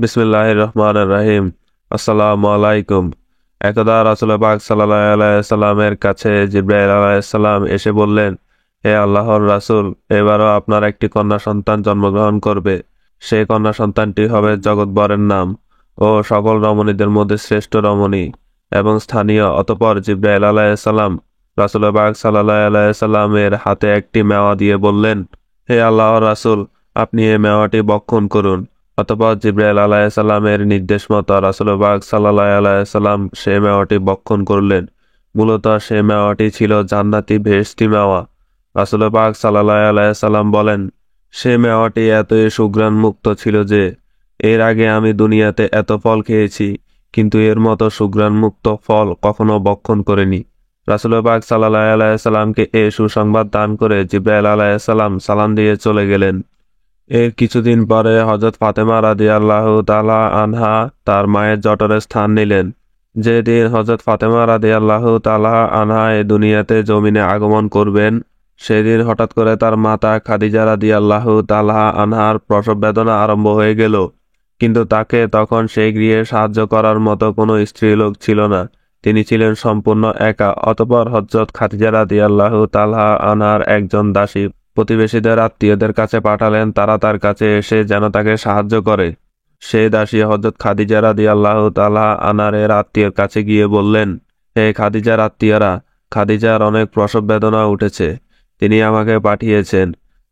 বিসমিল্লাহির রহমানির রহিম। আসসালামু আলাইকুম। একদা রাসূল পাক সাল্লাল্লাহু আলাইহি সাল্লামের কাছে জিবরাইল আলাইহিস সালাম এসে বললেন, হে আল্লাহর রাসূল, এবারও আপনার একটি কন্যা সন্তান জন্মগ্রহণ করবে। সেই কন্যা সন্তানটি হবে জগৎবরের নাম ও সকল রমণীদের মধ্যে শ্রেষ্ঠ রমণী এবং স্থানীয়। অতঃপর জিবরাইল আলাইহিস সালাম রাসূল পাক সাল্লাল্লাহু আলাইহি সাল্লামের হাতে একটি মেওয়া দিয়ে বললেন, হে আল্লাহর রাসূল, আপনি এই মেওয়াটি ভক্ষণ করুন। অতঃপর জিবরাইল আলাইহিসসালামের নির্দেশ মতো রাসূল পাক সাল্লাল্লাহু আলাইহি সাল্লাম সে মেওয়াটি ভক্ষণ করলেন। মূলত সে মেওয়াটি ছিল জান্নাতি ভেষ্টি মেওয়া। রাসূল পাক সাল্লাল্লাহু আলাইহি সাল্লাম বলেন, সে মেওয়াটি এতই সুঘ্রাণ মুক্ত ছিল যে এর আগে আমি দুনিয়াতে এত ফল খেয়েছি, কিন্তু এর মতো সুঘ্রাণ মুক্ত ফল কখনো ভক্ষণ করিনি। রাসূল পাক সাল্লাল্লাহু আলাইহি সাল্লামকে এ সুসংবাদ দান করে জিবরাইল আলাইহিস সালাম সালাম দিয়ে চলে গেলেন। এর কিছুদিন পরে হযরত ফাতেমা রাদিয়াল্লাহু তাআলা আনহা তার মায়ের জঠরে স্থান নিলেন। যেদিন হযরত ফাতেমা রাদিয়াল্লাহু তাআলা আনহা এই দুনিয়াতে জমিনে আগমন করবেন, সেদিন হঠাৎ করে তার মাতা খাদিজা রাদিয়াল্লাহু তাআলা আনহার প্রসব বেদনা আরম্ভ হয়ে গেল। কিন্তু তাকে তখন সেই গৃহে সাহায্য করার মতো কোনো স্ত্রীলোক ছিল না। তিনি ছিলেন সম্পূর্ণ একা। অতঃপর হযরত খাদিজা রাদিয়াল্লাহু তাআলা আনহার একজন দাসী প্রতিবেশীদের আত্মীয়দের কাছে পাঠালেন, তারা তার কাছে এসে যেন তাকে সাহায্য করে। সেই দাসী হযরত খাদিজা রাদিয়াল্লাহু তাআলা আনহার আত্মীয়ের কাছে গিয়ে বললেন, হে খাদিজার আত্মীয়রা, খাদিজার অনেক প্রসব বেদনা উঠেছে। তিনি আমাকে পাঠিয়েছেন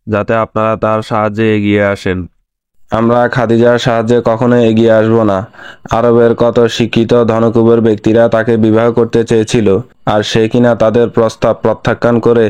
যাতে আপনারা তার সাহায্যে এগিয়ে আসেন। আমরা খাদিজার সাহায্যে কখনো এগিয়ে আসব না। আরবের কত শিক্ষিত ধনকুবের ব্যক্তিরা তাকে বিবাহ করতে চেয়েছিল, আর সে কিনা তাদের প্রস্তাব প্রত্যাখ্যান করে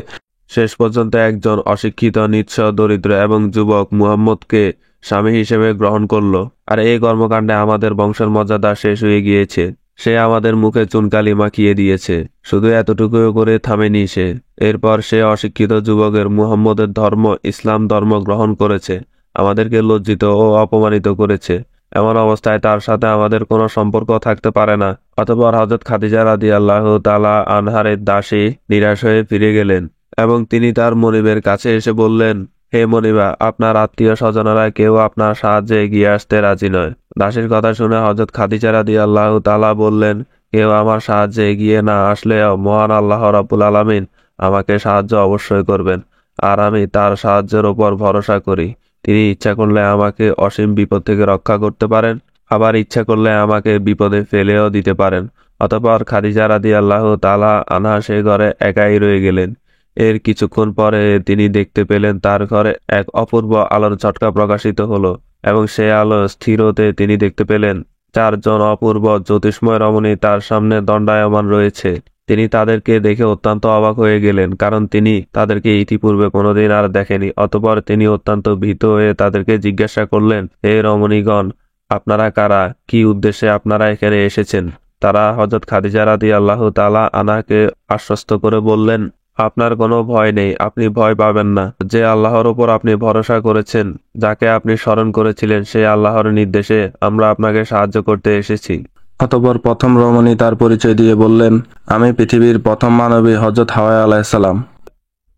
শেষ পর্যন্ত একজন অশিক্ষিত, নিঃস্ব, দরিদ্র এবং যুবক মুহাম্মদকে স্বামী হিসেবে গ্রহণ করল। আর এই কর্মকাণ্ডে আমাদের বংশের মর্যাদা শেষ হয়ে গিয়েছে। সে আমাদের মুখে চুনকালি মাখিয়ে দিয়েছে। শুধু এতটুকু করে থামেনি সে। এরপর সে অশিক্ষিত যুবকের মুহাম্মদের ধর্ম, ইসলাম ধর্ম গ্রহণ করেছে, আমাদেরকে লজ্জিত ও অপমানিত করেছে। এমন অবস্থায় তার সাথে আমাদের কোনো সম্পর্ক থাকতে পারে না। অতঃপর হযরত খাদিজা রাদিয়াল্লাহু তাআলা আনহার দাসী নিরাশ হয়ে ফিরে গেলেন এবং তিনি তার মনিবের কাছে এসে বললেন, হে মনিবা, আপনার আত্মীয় স্বজনেরা কেউ আপনার সাহায্যে এগিয়ে আসতে রাজি নয়। দাসীর কথা শুনে হযরত খাদিজা রাদিয়াল্লাহু তাআলা বললেন, কেউ আমার সাহায্যে এগিয়ে না আসলেও মহান আল্লাহ রাব্বুল আলামিন আমাকে সাহায্য অবশ্যই করবেন, আর আমি তার সাহায্যের উপর ভরসা করি। তিনি ইচ্ছা করলে আমাকে অসীম বিপদ থেকে রক্ষা করতে পারেন, আবার ইচ্ছা করলে আমাকে বিপদে ফেলেও দিতে পারেন। অতঃপর খাদিজা রাদিয়াল্লাহু তাআলা আনহা সে ঘরে একাই রয়ে গেলেন। এর কিছুক্ষণ পরে তিনি দেখতে পেলেন তার ঘরে এক অপূর্ব আলোর ঝটকা প্রকাশিত হলো এবং সে আলো স্থির হতে তিনি দেখতে পেলেন চারজন অপূর্ব জ্যোতিষ্ময় রমণী তার সামনে দণ্ডায়মান রয়েছে। তিনি তাদেরকে দেখে অত্যন্ত অবাক হয়ে গেলেন, কারণ তিনি তাদেরকে ইতিপূর্বে কোনোদিন আর দেখেনি। অতঃপর তিনি অত্যন্ত ভীত হয়ে তাদেরকে জিজ্ঞাসা করলেন, হে রমণীগণ, আপনারা কারা? কি উদ্দেশ্যে আপনারা এখানে এসেছেন? তারা হযরত খাদিজা রাদিয়াল্লাহু তাআলা আনহাকে আশ্বস্ত করে বললেন, আপনার কোনো ভয় নেই, আপনি ভয় পাবেন না। যে আল্লাহর উপর আপনি ভরসা করেছেন, যাকে আপনি স্মরণ করেছিলেন, সেই আল্লাহর নির্দেশে আমরা আপনাকে সাহায্য করতে এসেছি। অতঃপর প্রথম রমণী তার পরিচয় দিয়ে বললেন, আমি পৃথিবীর প্রথম মানবী হযরত হাওয়া আলাইহিস সালাম।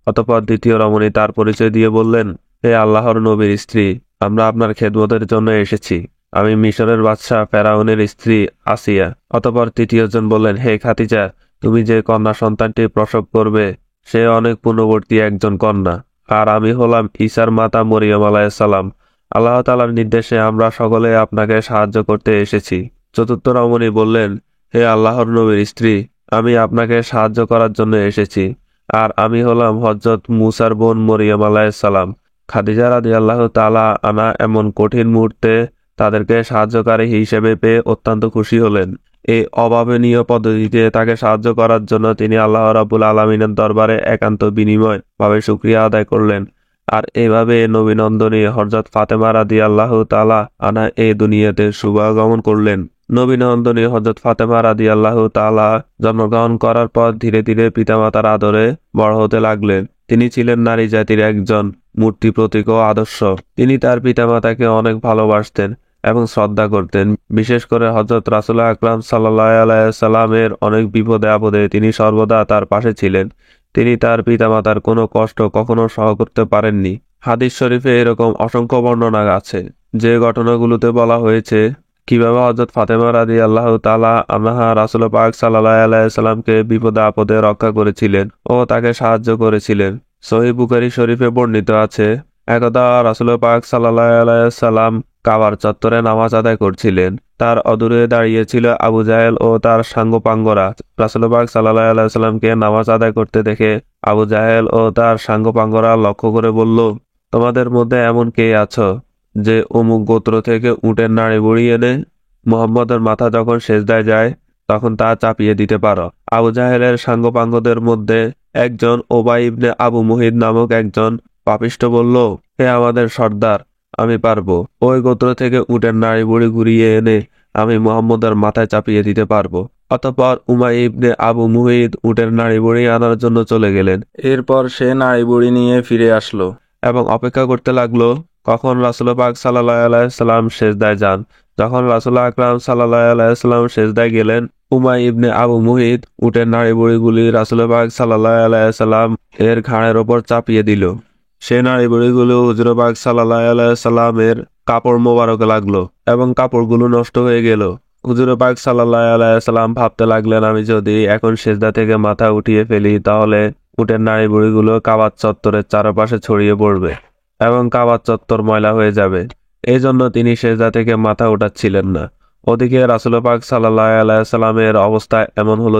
অতঃপর দ্বিতীয় রমণী তার পরিচয় দিয়ে বললেন, হে আল্লাহর নবীর স্ত্রী, আমরা আপনার খেদমতের জন্য এসেছি। আমি মিশরের বাদশাহ ফেরাউনের স্ত্রী আসিয়া। অতঃপর তৃতীয়জন বললেন, হে খাদিজা, তুমি যে কন্যা সন্তানটি প্রসব করবে সে অনেক পূর্ণবর্তী একজন কন্যা, আর আমি হলাম ঈসার মাতা মরিয়ম আলাইহিস সালাম। আল্লাহ তাআলার নির্দেশে আমরা সকলে আপনাকে সাহায্য করতে এসেছি। চতুর্থ রমণী বললেন, হে আল্লাহর নবীর স্ত্রী, আমি আপনাকে সাহায্য করার জন্য এসেছি, আর আমি হলাম হযরত মুসার বোন মরিয়ম আলাইহিস সালাম। খাদিজা রাদিয়াল্লাহু তাআলা আনহা এমন কঠিন মুহূর্তে তাদেরকে সাহায্যকারী হিসেবে পেয়ে অত্যন্ত খুশি হলেন। এই অভাবনীয় পদ্ধতিতে তাকে সাহায্য করার জন্য তিনি আল্লাহ রাব্বুল আলামিনের দরবারে একান্ত বিনিময় ভাবে শুকরিয়া আদায় করলেন। আর এভাবে নবীনন্দনী হযরত ফাতেমা রাদিয়াল্লাহু তাআলা আনহা এই দুনিয়াতে শুভাগমন করলেন। নবীনন্দনী হযরত ফাতেমা রাদিয়াল্লাহু তাআলা জন্মগ্রহণ করার পর ধীরে ধীরে পিতামাতার আদরে বড় হতে লাগলেন। তিনি ছিলেন নারী জাতির একজন মূর্তি, প্রতীক ও আদর্শ। তিনি তার পিতামাতাকে অনেক ভালোবাসতেন এবং শ্রদ্ধা করতেন। বিশেষ করে হযরত রাসূল আকরাম সাল্লাল্লাহু আলাইহি সাল্লামের অনেক বিপদে আপদে তিনি সর্বদা তার পাশে ছিলেন। তিনি তার পিতামাতার কোনো কষ্ট কখনো সহ করতে পারেননি। হাদিস শরীফে এরকম অসংখ্য বর্ণনা আছে। যে ঘটনাগুলোতে বলা হয়েছে কিভাবে হযরত ফাতেমা রাদিয়াল্লাহু তাআলা আনহা রাসূল পাক সাল্লাল্লাহু আলাইহি সাল্লামকে বিপদে আপদে রক্ষা করেছিলেন ও তাকে সাহায্য করেছিলেন। সহিহ বুখারী শরীফে বর্ণিত আছে, একদা রাসূল পাক সাল্লাল্লাহু আলাইহি সাল্লাম কাবার চত্বরে নামাজ আদায় করছিলেন। তার অদূরে দাঁড়িয়ে ছিল আবু জাহেল ও তার সাঙ্গপাঙ্গরা। রাসূল পাক সাল্লাল্লাহু আলাইহি সাল্লামকে নামাজ আদায় করতে দেখে আবু জাহেল ও তার সাঙ্গপাঙ্গরা লক্ষ্য করে বলল, তোমাদের মধ্যে এমন কে আছো যে অমুক গোত্র থেকে উটের নাড়ি বুড়ি এনে মুহাম্মদের মাথা যখন সেজদায় যায় তখন তা চাপিয়ে দিতে পারো? আবু জাহেলের সাঙ্গপাঙ্গদের মধ্যে একজন ওবাই ইবনে আবু মুহিত নামক একজন পাপিষ্ঠ বলল, হে আমাদের সর্দার, আমি পারবো। ওই গোত্র থেকে উটের নাড়ি বুড়ি ঘুরিয়ে এনে আমি মুহাম্মদের মাথায় চাপিয়ে দিতে পারবো। অতঃপর উমাই ইবনে আবু মুহিত উটের নাড়ি বুড়ি আনার জন্য চলে গেলেন। এরপর সে নাড়ি বুড়ি নিয়ে ফিরে আসলো এবং অপেক্ষা করতে লাগলো কখন রাসূল পাক সাল্লাল্লাহু আলাইহি সাল্লাম সেজদায় যান। যখন রাসূল আকরাম সাল্লাল্লাহু আলাইহি সাল্লাম সেজদায় গেলেন, উমাই ইবনে আবু মুহিত উটের নাড়ি বুড়িগুলি রাসূল পাক সাল্লাল্লাহু আলাইহি সাল্লাম এর ঘাড়ের ওপর চাপিয়ে দিল। সে নাড়ি বুড়িগুলো হুজুর পাক সাল্লাল্লাহু আলাইহি সাল্লামের কাপড় মোবারকে লাগলো এবং কাপড়গুলো নষ্ট হয়ে গেল। হুজুর পাক সাল্লাল্লাহু আলাইহি সাল্লাম ভাবতে লাগলেন, আমি যদি এখন সেজদা থেকে মাথা উঠিয়ে ফেলি তাহলে উটের নাড়ি বুড়িগুলো কাবার চত্বরের চারপাশে ছড়িয়ে পড়বে এবং কাবার চত্বর ময়লা হয়ে যাবে। এই জন্য তিনি সেজদা থেকে মাথা উঠাচ্ছিলেন না। ওদিকে রাসূল পাক সাল্লাল্লাহু আলাইহি সাল্লামের অবস্থা এমন হলো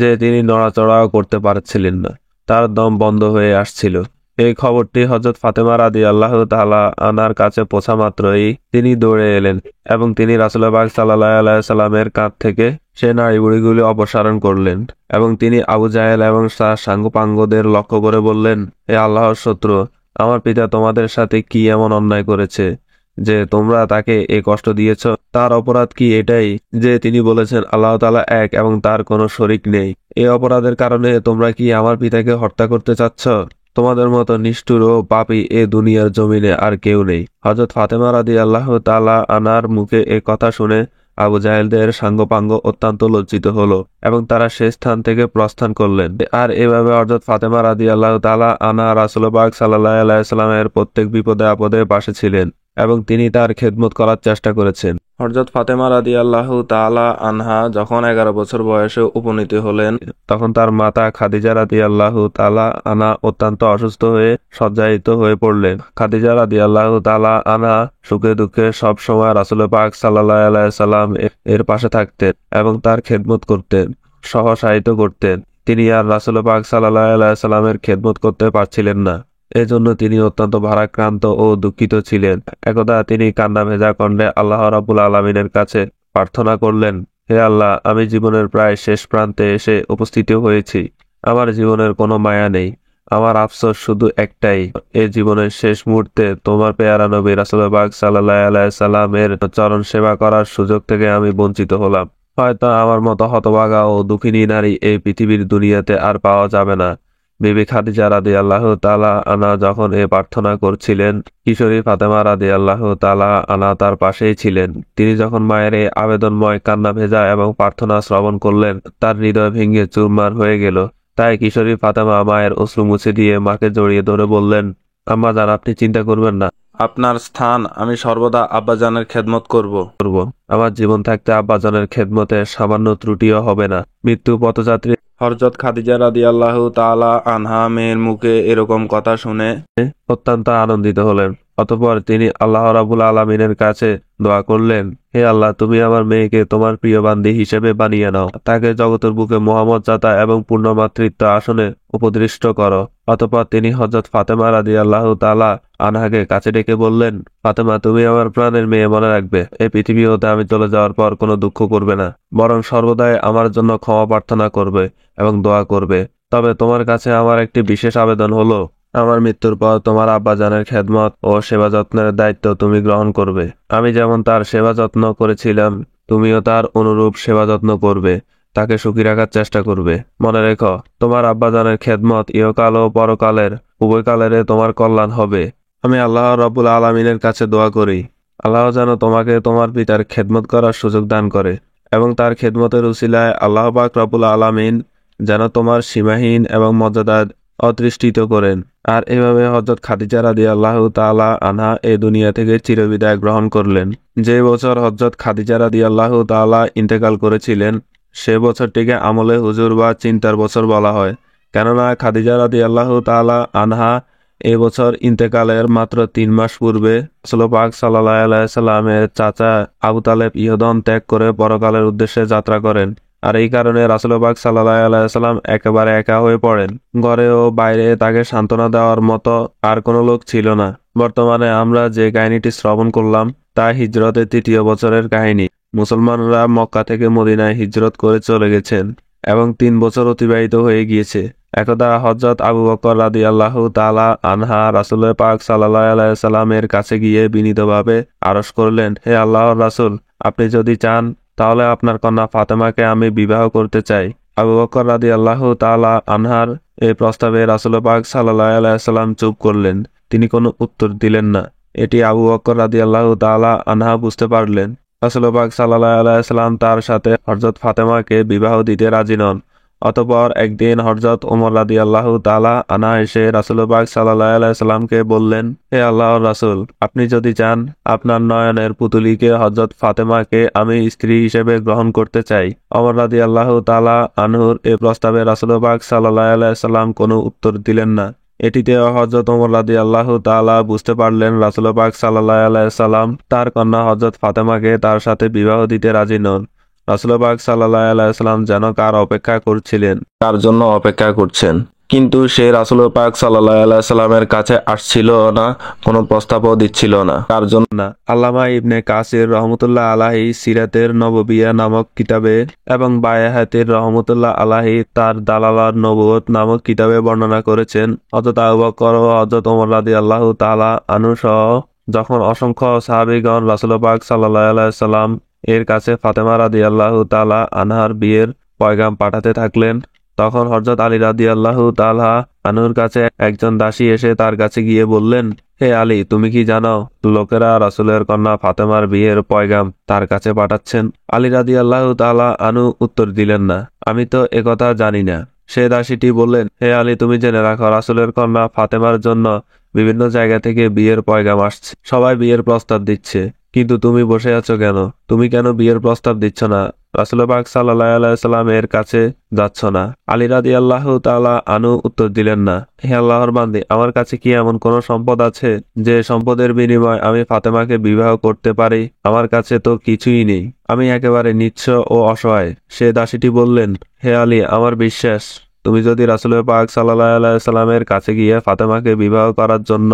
যে তিনি নড়াচড়াও করতে পারছিলেন না, তার দম বন্ধ হয়ে আসছিল। এই খবরটি হযরত ফাতেমা রাদিয়াল্লাহু তাআলা আনহার কাছে পৌঁছা মাত্রই তিনি দৌড়ে এলেন এবং তিনি রাসূল পাক সাল্লাল্লাহু আলাইহি সাল্লামের কাঁধ থেকে সে নাড়িভুড়িগুলি অপসারণ করলেন এবং তিনি আবু জাহেল এবং তার সাঙ্গপাঙ্গদের লক্ষ্য করে বললেন, হে আল্লাহর শত্রু, আমার পিতা তোমাদের সাথে কি এমন অন্যায় করেছে যে তোমরা তাকে এ কষ্ট দিয়েছ? তার অপরাধ কি এটাই যে তিনি বলেছেন আল্লাহ তাআলা এক এবং তার কোনো শরীক নেই? এই অপরাধের কারণে তোমরা কি আমার পিতাকে হত্যা করতে চাচ্ছ? তোমাদের মতো নিষ্ঠুর ও পাপী এ দুনিয়ার জমিনে আর কেউ নেই। হযরত ফাতেমা রাদিয়াল্লাহু তাআলা আনহার মুখে এ কথা শুনে আবু জাহেলদের সাঙ্গপাঙ্গ অত্যন্ত লজ্জিত হলো এবং তারা সে স্থান থেকে প্রস্থান করলেন। আর এভাবে হযরত ফাতেমা রাদিয়াল্লাহু তাআলা আনহা রাসূল পাক সাল্লাল্লাহু আলাইহি সাল্লামের প্রত্যেক বিপদে আপদে পাশে ছিলেন এবং তিনি তার খেদমত করার চেষ্টা করেছেন। হযরত ফাতেমা রাদিয়াল্লাহু তাআলা আনহা যখন 11 বছর বয়সে উপনীত হলেন তখন তার মাতা খাদিজা রাদিয়াল্লাহু তাআলা আনহা অত্যন্ত অসুস্থ হয়ে শয্যায়িত হয়ে পড়লেন। খাদিজা রাদিয়াল্লাহু তাআলা আনহা সুখে দুঃখে সব সময় রাসূল পাক সাল্লাল্লাহু আলাইহি সাল্লাম এর পাশে থাকতেন এবং তার খেদমত করতেন, সহসায়িত করতেন। তিনি আর রাসূল পাক সাল্লাল্লাহু আলাইহি সাল্লামের খেদমত করতে পারছিলেন না। এজন্য তিনি অত্যন্ত ভারাক্রান্ত ও দুঃখিত ছিলেন। একদা তিনি কান্না ভেজা কণ্ঠে আল্লাহ রাব্বুল আলামিনের কাছে প্রার্থনা করলেন, হে আল্লাহ, আমি জীবনের প্রায় শেষ প্রান্তে এসে উপস্থিত হয়েছি। আমার জীবনের কোনো মায়া নেই। আমার আফসোস শুধু একটাই, এই জীবনের শেষ মুহূর্তে তোমার পেয়ারা নবী রাসূল পাক সাল্লাল্লাহু আলাইহি সাল্লামের চরণ সেবা করার সুযোগ থেকে আমি বঞ্চিত হলাম। হয়তো আমার মতো হতভাগা ও দুঃখিনী নারী এই পৃথিবীর দুনিয়াতে আর পাওয়া যাবে না। বিবি খাদিজা রাদিয়াল্লাহু তাআলা আনহা যখন এ প্রার্থনা করছিলেন, কিশোরী ফাতেমা রাদিয়াল্লাহু তাআলা আনহা তার পাশেই ছিলেন। তিনি যখন মায়ের এই আবেদনময় কান্না ভেজা এবং প্রার্থনা শ্রবণ করলেন, তার হৃদয় ভেঙে চুরমার হয়ে গেল। তাই কিশোরী ফাতেমা মায়ের অশ্রু মুছে দিয়ে মাকে জড়িয়ে ধরে বললেন, আম্মা জান, আপনি চিন্তা করবেন না। আপনার স্থান আমি সর্বদা আব্বাজানের খেদমত করব। আমার জীবন থাকতে আব্বাজানের খেদমতে সামান্য ত্রুটিও হবে না। মৃত্যু পথযাত্রী হযরত খাদিজা রাদিয়াল্লাহু তাআলা আনহা মেয়ের মুখে এরকম কথা শুনে অত্যন্ত আনন্দিত হলেন। অতঃপর তিনি আল্লাহ রাব্বুল আলামিনের কাছে দোয়া করলেন, হে আল্লাহ, তুমি আমার মেয়েকে তোমার প্রিয় বান্দী হিসেবে বানিয়ে নাও। তাকে জগতের বুকে মহামর্যাদা এবং পূর্ণ মাতৃত্ব আসনে উপদৃষ্ট করো। অতঃপর তিনি হযরত ফাতেমা রাদিয়াল্লাহু তাআলা আনহাকে কাছে ডেকে বললেন, ফাতেমা, তুমি আমার প্রাণের মেয়ে, মনে রাখবে এই পৃথিবী হতে আমি চলে যাওয়ার পর কোনো দুঃখ করবে না, বরং সর্বদাই আমার জন্য ক্ষমা প্রার্থনা করবে এবং দোয়া করবে। তবে তোমার কাছে আমার একটি বিশেষ আবেদন হলো, আমার মৃত্যুর পর তোমার আব্বাজানের খেদমত ও সেবা যত্নের দায়িত্ব তুমি গ্রহণ করবে। আমি যেমন তার সেবা যত্ন করেছিলাম, তুমিও তার অনুরূপ সেবা যত্ন করবে, তাকে সুখী রাখার চেষ্টা করবে। মনে রেখো, তোমার আব্বাজানের খেদমত ইহকাল ও পরকালের উভয় কালেরে তোমার কল্যাণ হবে। আমি আল্লাহ রাব্বুল আলামিনের কাছে দোয়া করি, আল্লাহ যেন তোমাকে তোমার পিতার খেদমত করার সুযোগ দান করে এবং তার খেদমতের উসিলায় আল্লাহ পাক রব্বুল আলামিন যেন তোমার সীমাহীন এবং মর্যাদা অদৃষ্টিত করেন। আর এভাবে হযরত খাদিজা রাদিয়াল্লাহু তাআলা আনহা এই দুনিয়া থেকে চিরবিদায় গ্রহণ করলেন। যে বছর হযরত খাদিজা রাদিয়াল্লাহু তাআলা ইন্তেকাল করেছিলেন সে বছরটিকে আমলে হুজুর বা চিন্তার বছর বলা হয়। কেননা খাদিজা রাদিয়াল্লাহু তাআলা আনহা এ বছর ইন্তেকালের মাত্র 3 মাস পূর্বে রাসূল পাক সাল্লাল্লাহু আলাইহি সাল্লামের চাচা আবু তালেব ইহদন ত্যাগ করে পরকালের উদ্দেশ্যে যাত্রা করেন। আর এই কারণে রাসূল পাক সাল্লাল্লাহু আলাইহি সাল্লাম একেবারে একা হয়ে পড়েন। ঘরে ও বাইরে তাকে সান্ত্বনা দেওয়ার মতো আর কোনো লোক ছিল না। বর্তমানে আমরা যে কাহিনীটি শ্রবণ করলাম তা হিজরতের 3য় বছরের কাহিনী। মুসলমানরা মক্কা থেকে মদিনায় হিজরত করে চলে গেছেন এবং 3 বছর অতিবাহিত হয়ে গিয়েছে। একদা হযরত আবু বকর রাদিয়াল্লাহু তাআলা আনহা রাসূল পাক সাল্লাল্লাহু আলাইহি সাল্লামের কাছে গিয়ে বিনীতভাবে আরজ করলেন, হে আল্লাহর রাসূল, আপনি যদি চান তাহলে আপনার কন্যা ফাতেমাকে আমি বিবাহ করতে চাই। আবু বকর রাদিয়াল্লাহু তাআলা আনহার এই প্রস্তাবে রাসূল পাক সাল্লাল্লাহু আলাইহি সাল্লাম চুপ করলেন। তিনি কোনো উত্তর দিলেন না। এটি আবু বকর রাদিয়াল্লাহু তাআলা আনহা বুঝতে পারলেন। রাসূল পাক সাল্লাল্লাহু আলাইহি সাল্লাম তার সাথে হযরত ফাতেমাকে বিবাহ দিতে রাজি নন। অতঃপর একদিন হযরত ওমর রাদিয়াল্লাহু তাআলা আনহা এসে রাসূল পাক সাল্লাল্লাহু আলাইহি সাল্লামকে বললেন, হে আল্লাহর রাসূল, আপনি যদি চান আপনার নয়নের পুতুলিকে হযরত ফাতেমাকে আমি স্ত্রী হিসেবে গ্রহণ করতে চাই। ওমর রাদিয়াল্লাহু তাআলা আনহুর এই প্রস্তাবে রাসূল পাক সাল্লাল্লাহু আলাইহি সাল্লাম কোনো উত্তর দিলেন না। এটিতে হযরত ওমর রাদিয়াল্লাহু তাআলা বুঝতে পারলেন রাসূল পাক সাল্লাল্লাহু আলাইহি সাল্লাম তার কন্যা হযরত ফাতেমাকে তার সাথে বিবাহ দিতে রাজি নন। রাসূল পাক সাল্লাল্লাহু আলাইহি সাল্লাম যেন কার অপেক্ষা করছিলেন, তার জন্য অপেক্ষা করছেন, কিন্তু সে রাসূল পাক সাল্লাল্লাহু আলাইহি সাল্লামের কাছে আসছিল না, কোনো প্রস্তাবও দিচ্ছিল না। তার জন্য না। আল্লামা ইবনে কাসির রহমতুল্লাহ আলাহি সিরাতের নববিয়া নামক কিতাবে এবং বায়াহাতির রহমতুল্লাহ আলাহি তার দালালার নবুয়ত নামক কিতাবে বর্ণনা করেছেন, হযরত আবু বকর ও হযরত ওমর রাদিয়াল্লাহু তাআলা আনহু সহ যখন অসংখ্য সাহাবীগণ রাসূল পাক সাল্লাল্লাহু আলাইহি সাল্লাম এর কাছে ফাতেমা রাদিয়াল্লাহু তাআলা আনহার বিয়ের পয়গাম পাঠাতে থাকলেন, তখন হযরত আলী রাদিয়াল্লাহু তাআলা আনহুর কাছে একজন দাসী এসে তার কাছে গিয়ে বললেন, হে আলী, তুমি কি জানো লোকেরা রাসূলের কন্যা ফাতেমার বিয়ের পয়গাম তার কাছে পাঠাচ্ছেন? আলী রাদিয়াল্লাহু তাআলা আনহু উত্তর দিলেন না, আমি তো একথা জানি না। সে দাসীটি বললেন, হে আলী, তুমি জেনে রাখো রাসূলের কন্যা ফাতেমার জন্য বিভিন্ন জায়গা থেকে বিয়ের পয়গাম আসছে। সবাই বিয়ের প্রস্তাব দিচ্ছে, কিন্তু তুমি বসে আছো কেন? তুমি কেন বিয়ের প্রস্তাব দিচ্ছ না? রাসূল পাক সাল্লাল্লাহু আলাইহি সাল্লাম এর কাছে যাচ্ছ না? আলী রাদিয়াল্লাহু তাআলা আনহু উত্তর দিলেন না। হে আল্লাহর বান্দী, আমার কাছে কি এমন কোন সম্পদ আছে যে সম্পদের বিনিময়ে আমি ফাতেমাকে বিবাহ করতে পারি? আমার কাছে তো কিছুই নেই, আমি একেবারে নিঃস্ব ও অসহায়। সে দাসীটি বললেন, হে আলী, আমার বিশ্বাস তুমি যদি রাসূল পাক সাল্লাল্লাহু আলাইহি সাল্লামের কাছে গিয়ে ফাতেমাকে বিবাহ করার জন্য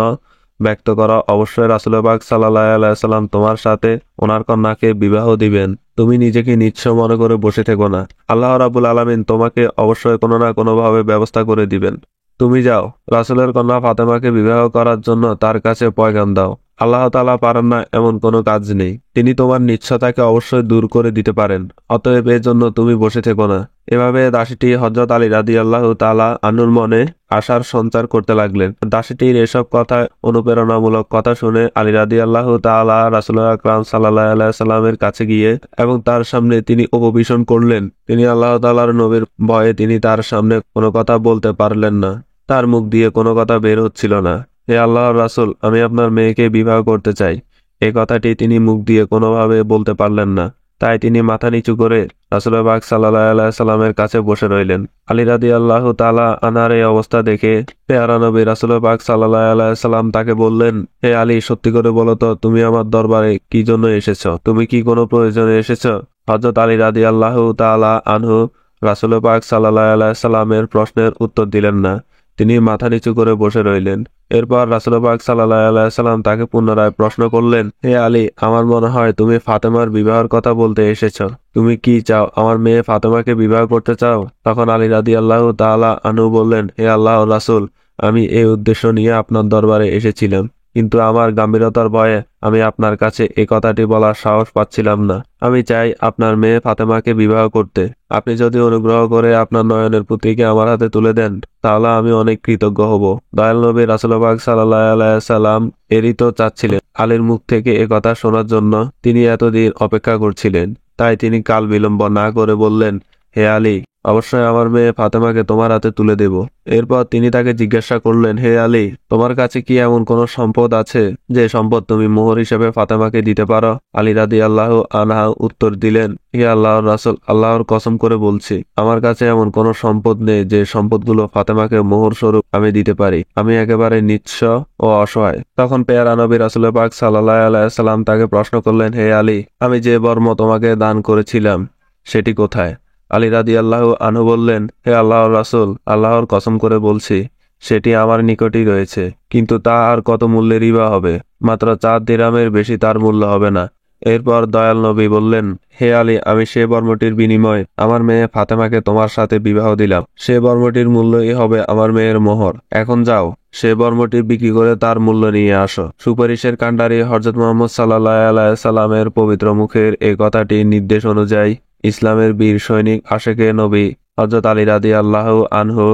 ব্যক্ত করা, অবশ্যই রাসূল পাক সাল্লাল্লাহু আলাইহি সাল্লাম তোমার সাথে ওনার কন্যাকে বিবাহ দিবেন। তুমি নিজেকে নিঃস্ব মনে করে বসে থেকো না। আল্লাহ রাব্বুল আলামিন তোমাকে অবশ্যই কোনো না কোনোভাবে ব্যবস্থা করে দিবেন। তুমি যাও, রাসূলের কন্যা ফাতেমাকে বিবাহ করার জন্য তার কাছে পয়গাম দাও। আল্লাহ তাআলা পারেন না এমন কোনো কাজ নেই। তিনি তোমার নিঃস্বতাকে অবশ্যই দূর করে দিতে পারেন। অতএব এর জন্য তুমি বসে থেকো না। এভাবে দাসীটি হযরত আলী রাদিয়াল্লাহু তাআলা আনহুর মনে আশার সঞ্চার করতে লাগলেন। দাসীটির এসব কথা অনুপ্রেরণামূলক কথা শুনে আলী রাদিয়াল্লাহু তাআলা রাসূল আকরাম সাল্লাল্লাহু আলাইহি সাল্লামের কাছে গিয়ে এবং তার সামনে তিনি উপবেশন করলেন। তিনি আল্লাহ তাআলার নবীর ভয়ে তিনি তার সামনে কোনো কথা বলতে পারলেন না। তার মুখ দিয়ে কোনো কথা বের হচ্ছিল না। হে আল্লাহর রাসূল, আমি আপনার মেয়েকে বিবাহ করতে চাই। এই কথাটি তিনি মুখ দিয়ে কোনোভাবে বলতে পারলেন না। তাই তিনি মাথা নিচু করে রাসূল পাক সাল্লাল্লাহু আলাইহি সাল্লামের কাছে বসে রইলেন। আলী রাদিয়াল্লাহু তাআলা আনহার এই অবস্থা দেখে পেয়ারা নবী রাসূল পাক সাল্লাল্লাহু আলাইহি সাল্লাম তাকে বললেন, হে আলী, সত্যি করে বলো তো তুমি আমার দরবারে কি জন্য এসেছো? তুমি কি কোনো প্রয়োজনে এসেছো? হযরত আলী রাদিয়াল্লাহু তাআলা আনহু রাসূল পাক সাল্লাল্লাহু আলাইহি সাল্লামের প্রশ্নের উত্তর দিলেন না। তিনি মাথা নিচু করে বসে রইলেন। এরপর রাসূল পাক সাল্লাল্লাহু আলাইহি সাল্লাম তাকে পুনরায় প্রশ্ন করলেন, হে আলী, আমার মনে হয় তুমি ফাতেমার বিবাহের কথা বলতে এসেছো। তুমি কি চাও? আমার মেয়ে ফাতেমাকে বিবাহ করতে চাও? তখন আলী রাদিয়াল্লাহু তাআলা আনহু বললেন, হে আল্লাহর রাসূল, আমি এই উদ্দেশ্য নিয়ে আপনার দরবারে এসেছিলাম, কিন্তু আমার গম্ভীরতার ভয়ে আমি আপনার কাছে এই কথাটি বলার সাহস পাচ্ছিলাম না। আমি চাই আপনার মেয়ে ফাতেমাকে বিবাহ করতে। আপনি যদি অনুগ্রহ করে আপনার নয়নের পুত্রীকে আমার হাতে তুলে দেন তাহলে আমি অনেক কৃতজ্ঞ হব। দয়াল নবী রাসূল পাক সাল্লাল্লাহু আলাইহি সাল্লাম এরই তো চাচ্ছিলেন। আলীর মুখ থেকে এ কথা শোনার জন্য তিনি এতদিন অপেক্ষা করছিলেন। তাই তিনি কাল বিলম্ব না করে বললেন, হে আলী, অবশ্যই আমার মেয়ে ফাতেমাকে তোমার হাতে তুলে দেব। এরপর তিনি তাকে জিজ্ঞাসা করলেন, হে আলী, তোমার কাছে কি এমন কোনো সম্পদ আছে যে সম্পদ তুমি মোহর হিসেবে ফাতেমাকে দিতে পারো? আলী রাদিয়াল্লাহু আনহা উত্তর দিলেন, হে আল্লাহর রাসূল, আল্লাহর কসম করে বলছি, আমার কাছে এমন কোনো সম্পদ নেই যে সম্পদগুলো ফাতেমাকে মোহর স্বরূপ আমি দিতে পারি। আমি একেবারে নিঃস্ব ও অসহায়। তখন পেয়ারা নবী রাসূল পাক সাল্লাল্লাহু আলাইহি সাল্লাম তাকে প্রশ্ন করলেন, হে আলী, আমি যে বর্ম তোমাকে দান করেছিলাম সেটি কোথায়? আলী রাদিয়াল্লাহু আনহু বললেন, হে আল্লাহর রাসূল, আল্লাহর কসম করে বলছি, সেটি আমার নিকটই রয়েছে, কিন্তু তা আর কত মূল্যেরই বা হবে? মাত্র 4 দিরহামের বেশি তার মূল্য হবে না। এরপর দয়াল নবী বললেন, হে আলী, আমি সে বর্মটির বিনিময়ে আমার মেয়ে ফাতেমাকে তোমার সাথে বিবাহ দিলাম। সে বর্মটির মূল্যই হবে আমার মেয়ের মোহর। এখন যাও, সে বর্মটি বিক্রি করে তার মূল্য নিয়ে আসো। সুপারিশের কাণ্ডারি হযরত মুহাম্মদ সাল্লাল্লাহু আলাইহি সাল্লামের পবিত্র মুখের এই কথাটি নির্দেশ অনুযায়ী ইসলামের বীর সৈনিক আশেকে নবী হযরত আলী রাদিয়াল্লাহু আনহু,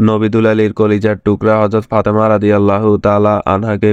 নবীদুল আলীর কলিজার টুকরা হযরত ফাতেমা রাদিয়াল্লাহু তাআলা আনহাকে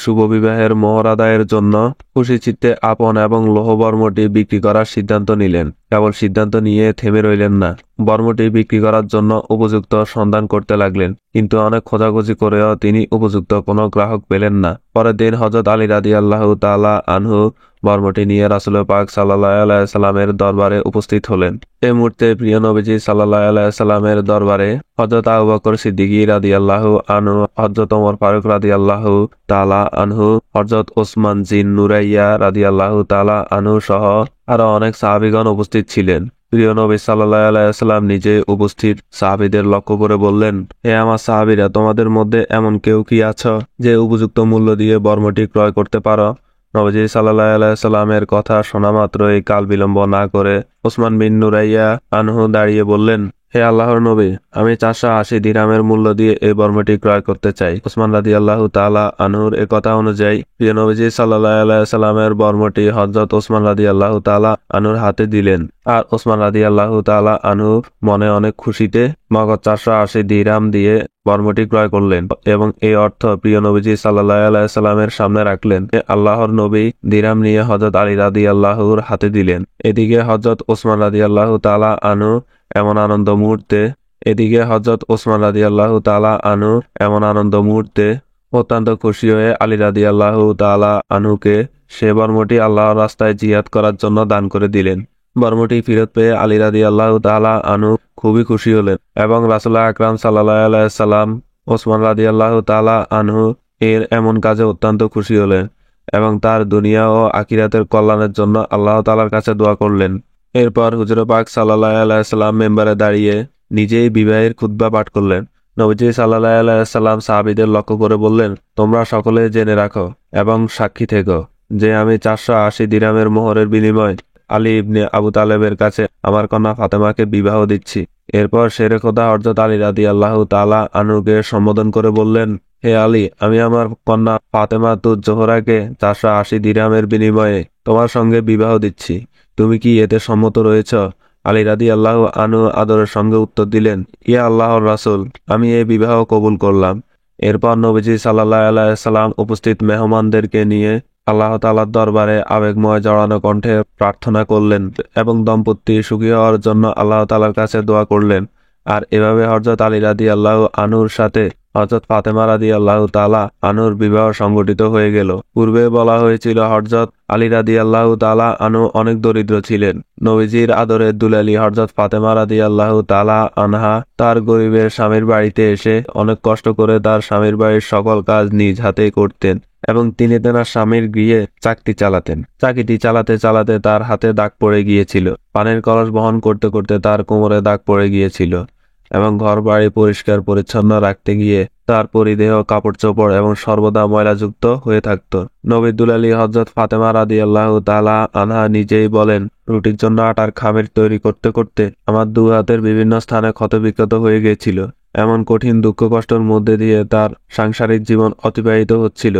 শুভ বিবাহের মোহর আদায়ের জন্য খুশি চিত্তে আপন এবং লৌহ বর্মটি বিক্রি করার সিদ্ধান্ত নিলেন। কেবল সিদ্ধান্ত নিয়ে থেমে রইলেন না, বর্মটি বিক্রি করার জন্য উপযুক্ত সন্ধান করতে লাগলেন। কিন্তু অনেক খোঁজাখুঁজি করেও তিনি উপযুক্ত কোনো গ্রাহক পেলেন না। পরের দিন হযরত আলী রাদিয়াল্লাহু তাআলা আনহু বর্মটি নিয়ে রাসূল পাক সাল্লাল্লাহু আলাইহি সাল্লামের দরবারে উপস্থিত হলেন। এই মুহূর্তে প্রিয় নবীজি সাল্লাল্লাহু আলাইহি সাল্লামের দরবারে হযরত আবু বকর সিদ্দিকী রাদিয়াল্লাহু আনহু, হযরত ওমর ফারুক রাদিয়াল্লাহু তাআলা আনহু, হযরত ওসমান জিন নুরাইয়া রাদিয়াল্লাহু তাআলা আনহু সহ আরো অনেক সাহাবীগণ উপস্থিত ছিলেন। প্রিয় নবী সাল্লাল্লাহু আলাইহি সাল্লাম নিজে উপস্থিত সাহাবীদের লক্ষ্য করে বললেন, হে আমার সাহাবীরা, তোমাদের মধ্যে এমন কেউ কি আছো যে উপযুক্ত মূল্য দিয়ে বর্মটি ক্রয় করতে পারো? নবীজি সাল্লাল্লাহু আলাইহি সাল্লামের কথা শোনা মাত্রই কাল বিলম্ব না করে ওসমান বিন নুরাইয়া আনহু দাঁড়িয়ে বললেন, হে আল্লাহর নবী, আমি 480 দিরহামের মূল্য দিয়ে এই বর্মটি ক্রয় করতে চাই। ওসমান রাদিয়াল্লাহু তাআলা আনহুর এ কথা অনুযায়ী প্রিয় নবীজি সাল্লাল্লাহু আলাইহি সাল্লামের বর্মটি হযরত ওসমান রাদিয়াল্লাহু তাআলা আনহুর হাতে দিলেন। আর ওসমান রাদিয়াল্লাহু তাআলা আনহু মনে অনেক খুশিতে নগদ 480 দিরহাম দিয়ে বর্মটি ক্রয় করলেন এবং এই অর্থ প্রিয় নবীজি সাল্লাল্লাহু আলাইহি সাল্লামের সামনে রাখলেন। আল্লাহর নবী দিরহাম নিয়ে হযরত আলী রাদিয়াল্লাহুর হাতে দিলেন। এদিকে হযরত ওসমান রাদিয়াল্লাহু তাআলা আনহু এমন আনন্দ মুহূর্তে অত্যন্ত খুশি হয়ে আলী রাদিয়াল্লাহু তাআলা আনহুকে সে বর্মটি আল্লাহর রাস্তায় জিহাদ করার জন্য দান করে দিলেন। বর্মটি ফেরত পেয়ে আলী রাদিয়াল্লাহু তাআলা আনহু খুবই খুশি হলেন এবং রাসূল আকরাম সাল্লাল্লাহু আলাইহি সাল্লাম ওসমান রাদিয়াল্লাহু তাআলা আনহু এর এমন কাজে অত্যন্ত খুশি হলেন এবং তার দুনিয়া ও আখিরাতের কল্যাণের জন্য আল্লাহ তাআলার কাছে দোয়া করলেন। এরপর হুজুর পাক সাল্লাল্লাহু আলাইহি সাল্লাম মেম্বারে দাঁড়িয়ে নিজেই বিবাহের খুতবা পাঠ করলেন। নবীজি সাল্লাল্লাহু আলাইহি সাল্লাম সাহাবীদের লক্ষ্য করে বললেন, তোমরা সকলে জেনে রাখো এবং সাক্ষী থেকো যে আমি 480 দিরহামের মোহরের বিনিময়ে আলী ইবনে আবু তালেবের কাছে আমার কন্যা ফাতেমাকে বিবাহ দিচ্ছি। এরপর শেরে খোদা হযরত আলী রাদিয়াল্লাহু তাআলা আনহুকে সম্বোধন করে বললেন, হে আলী, আমি আমার কন্যা ফাতেমা তুজ জোহরাকে 480 দিরহামের বিনিময়ে তোমার সঙ্গে বিবাহ দিচ্ছি। তুমি কি এতে সম্মত রয়েছ? আলী রাদিয়াল্লাহু আনহু আদরের সঙ্গে উত্তর দিলেন, ইয়া আল্লাহর রাসূল, আমি এই বিবাহ কবুল করলাম। এরপর নবীজি সাল্লাল্লাহু আলাইহি সাল্লাম উপস্থিত মেহমানদেরকে নিয়ে আল্লাহ তাআলার দরবারে আবেগময় জড়ানো কণ্ঠে প্রার্থনা করলেন এবং দম্পতি সুখী হওয়ার জন্য আল্লাহ তাআলার কাছে দোয়া করলেন। আর এভাবে হযরত আলী রাদিয়াল্লাহু আনহুর সাথে হযরত ফাতেমা রাদিয়াল্লাহু তাআলা আনহুর বিবাহ সংগঠিত হয়ে গেল। পূর্বে বলা হয়েছিল হযরত আলী রাদিয়াল্লাহু তাআলা আনহু অনেক দরিদ্র ছিলেন। নবীজির আদরের দুলালী হযরত ফাতেমা রাদিয়াল্লাহু তাআলা আনহা তার গরিবের স্বামীর বাড়িতে এসে অনেক কষ্ট করে তার স্বামীর বাড়ির সকল কাজ নিজ হাতে করতেন এবং তিনি তেনার স্বামীর গৃহে চাকিটি চালাতে চালাতে তার হাতে দাগ পড়ে গিয়েছিল। পানির কলস বহন করতে করতে তার কোমরে দাগ পড়ে গিয়েছিল এবং ঘর বাড়ি পরিষ্কার পরিচ্ছন্ন রাখতে গিয়ে তার পরিধেয় কাপড় চোপড় এবং সর্বদা ময়লাযুক্ত হয়ে থাকত। নবী দুলালী হযরত ফাতেমা রাদিয়াল্লাহু তাআলা আনহা নিজেই বলেন, রুটির জন্য আটার খামির তৈরি করতে করতে আমার 2 হাতের বিভিন্ন স্থানে ক্ষতবিক্ষত হয়ে গিয়েছিল। এমন কঠিন দুঃখ কষ্টের মধ্যে দিয়ে তার সাংসারিক জীবন অতিবাহিত হচ্ছিল।